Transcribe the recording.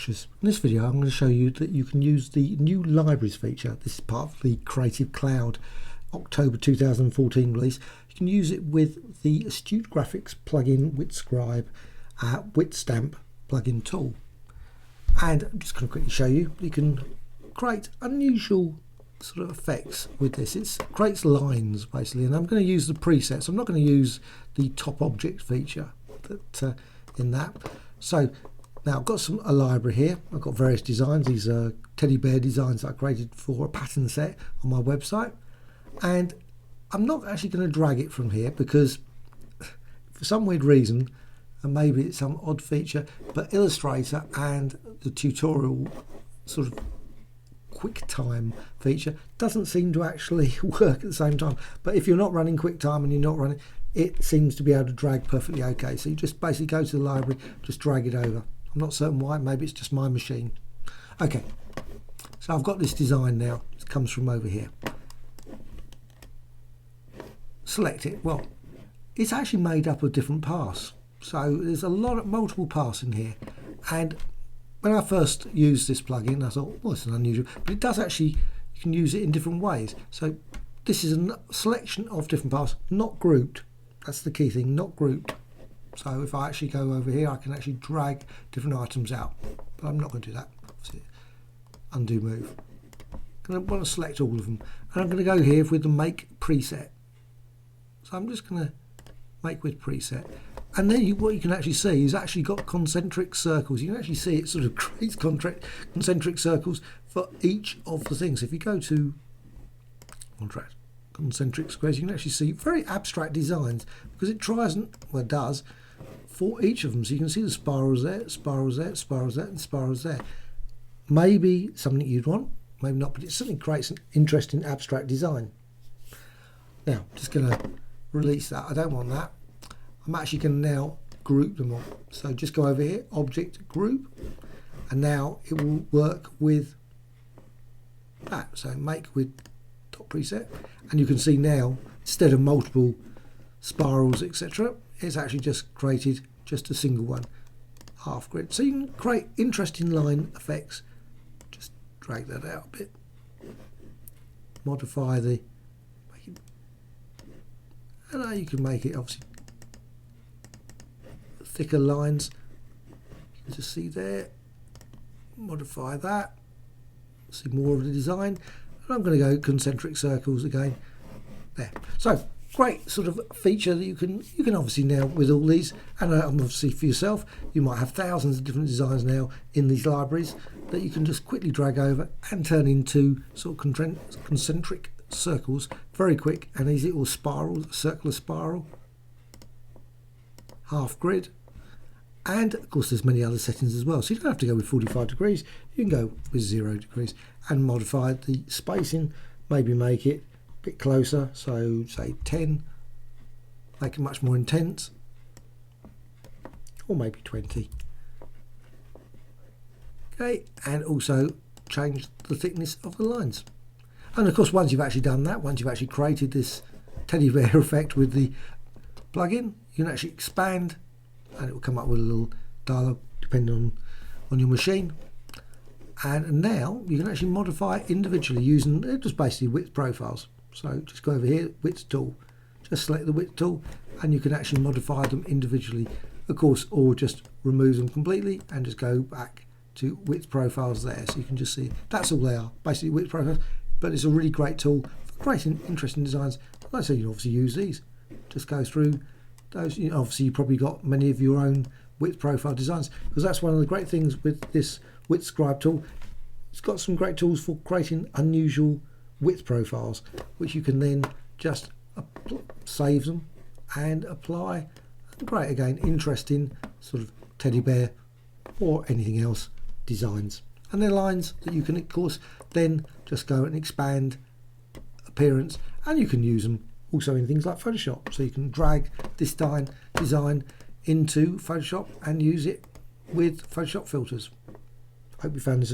In this video I'm going to show you that you can use the new libraries feature. This is part of the Creative Cloud October 2014 release. You can use it with the Astute Graphics plugin WidthScribe WidthStamp plugin tool. And I'm just going to quickly show you, you can create unusual sort of effects with this. It creates lines basically, and I'm going to use the presets. I'm not going to use the top object feature that in that. So now I've got a library here. I've got various designs. These are teddy bear designs that I created for a pattern set on my website, and I'm not actually going to drag it from here because for some weird reason, and maybe it's some odd feature, but Illustrator and the tutorial sort of QuickTime feature doesn't seem to actually work at the same time. But if you're not running QuickTime and you're not running, it seems to be able to drag perfectly okay. So you just basically go to the library, just drag it over. I'm not certain why, maybe it's just my machine. Okay, so I've got this design now. It comes from over here. Select it. Well, it's actually made up of different paths. So there's a lot of multiple paths in here. And when I first used this plugin, I thought, well, it's unusual, but it does actually, you can use it in different ways. So this is a selection of different paths, not grouped. That's the key thing, not grouped. So if I actually go over here, I can actually drag different items out, but I'm not going to do that. Undo move. I want to select all of them, and I'm going to go here with the make preset. So I'm just going to make with preset. And then what you can actually see is actually got concentric circles. You can actually see it sort of creates concentric circles for each of the things. If you go to concentric squares, you can actually see very abstract designs because it tries and, well, it does for each of them. So you can see the spirals there, spirals there, spirals there, and spirals there. Maybe something you'd want, maybe not, but it certainly creates an interesting abstract design. Now, I'm just going to release that. I don't want that. I'm actually going to now group them all. So just go over here, object group, and now it will work with that. So make with top preset, and you can see now instead of multiple spirals, etc., it's actually just created just a single one, half grid. So you can create interesting line effects. Just drag that out a bit, modify the, and now you can make it obviously thicker lines. You can just see there, modify that, see more of the design, and I'm going to go concentric circles again there. So great sort of feature that you can obviously now with all these, and obviously for yourself you might have thousands of different designs now in these libraries that you can just quickly drag over and turn into sort of concentric circles very quick and easy, or spirals, a circular spiral, half grid. And of course there's many other settings as well, so you don't have to go with 45 degrees, you can go with 0 degrees and modify the spacing, maybe make it a bit closer, so say 10, make it much more intense, or maybe 20. Okay, and also change the thickness of the lines. And of course once you've actually done that, once you've actually created this teddy bear effect with the plugin, you can actually expand and it will come up with a little dialog depending on your machine. And now you can actually modify it individually using just basically width profiles. So just go over here, width tool, just select the width tool, and you can actually modify them individually, of course, or just remove them completely and just go back to width profiles there. So you can just see that's all they are, basically width profiles. But it's a really great tool for creating interesting designs. Like I say, you can obviously use these. Just go through those. Obviously you probably got many of your own width profile designs, because that's one of the great things with this WidthScribe tool. It's got some great tools for creating unusual width profiles, which you can then just save them and apply and create again interesting sort of teddy bear or anything else designs. And they're lines that you can of course then just go and expand appearance, and you can use them also in things like Photoshop. So you can drag this design into Photoshop and use it with Photoshop filters. I hope you found this